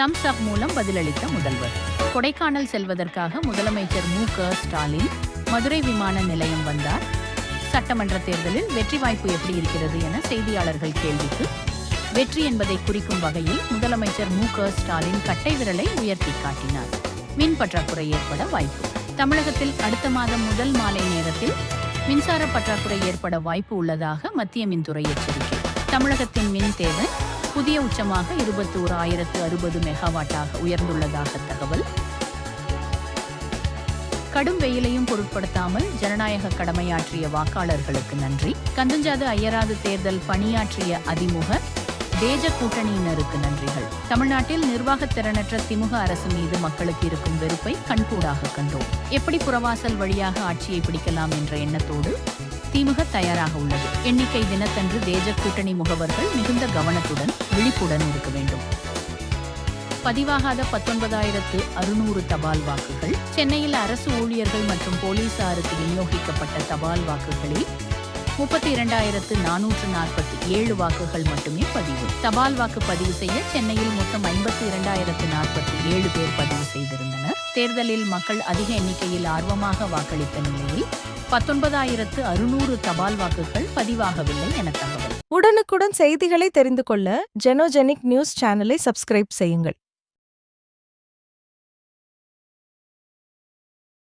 Thums அப் மூலம் பதிலளித்த முதல்வர். கொடைக்கானல் செல்வதற்காக முதலமைச்சர் மு.க.ஸ்டாலின் மதுரை விமான நிலையம் வந்தார். சட்டமன்ற தேர்தலில் வெற்றி வாய்ப்பு எப்படி இருக்கிறது என செய்தியாளர்கள் கேள்விக்கு வெற்றி என்பதை குறிக்கும் வகையில் முதலமைச்சர் மு.க.ஸ்டாலின் கட்டை விரலை உயர்த்தி காட்டினார். மின் பற்றாக்குறை ஏற்பட வாய்ப்பு. தமிழகத்தில் அடுத்த மாதம் முதல் மாலை நேரத்தில் மின்சார பற்றாக்குறை ஏற்பட வாய்ப்பு உள்ளதாக மத்திய மின்துறை எச்சரிக்கை. தமிழகத்தின் மின் தேவை புதிய உச்சமாக 21,060 மெகாவாட்டாக உயர்ந்துள்ளதாக தகவல். கடும் வெயிலையும் பொருட்படுத்தாமல் ஜனநாயக கடமையாற்றிய வாக்காளர்களுக்கு நன்றி. கந்தஞ்சாது ஐயராது தேர்தல் பணியாற்றிய அதிமுக தேஜ கூட்டணியினருக்கு நன்றிகள். தமிழ்நாட்டில் நிர்வாகத் திறனற்ற திமுக அரசு மீது மக்களுக்கு இருக்கும் வெறுப்பை கண்கூடாக கண்டோம். எப்படி புறவாசல் வழியாக ஆட்சியை பிடிக்கலாம் என்ற எண்ணத்தோடு திமுக தயாராக உள்ளது. எண்ணிக்கை தினத்தன்று தேஜ கூட்டணி முகவர்கள் மிகுந்த கவனத்துடன் விழிப்புடன் இருக்க வேண்டும். பதிவாகாத 19,600 தபால் வாக்குகள். சென்னையில் அரசு ஊழியர்கள் மற்றும் போலீசாருக்கு விநியோகிக்கப்பட்ட தபால் வாக்குகளில் 32,447 வாக்குகள் மட்டுமே பதிவு. தபால் வாக்கு பதிவு செய்ய சென்னையில் மொத்தம் 52,047 பேர் பதிவு செய்திருந்தனர். தேர்தலில் மக்கள் அதிக எண்ணிக்கையில் ஆர்வமாக வாக்களித்த நிலையில் 19,600 தபால் வாக்குகள் பதிவாகவில்லை என தகவல். உடனுக்குடன் செய்திகளை தெரிந்து கொள்ள ஜெனோஜெனிக் நியூஸ் சேனலை சப்ஸ்கிரைப் செய்யுங்கள்.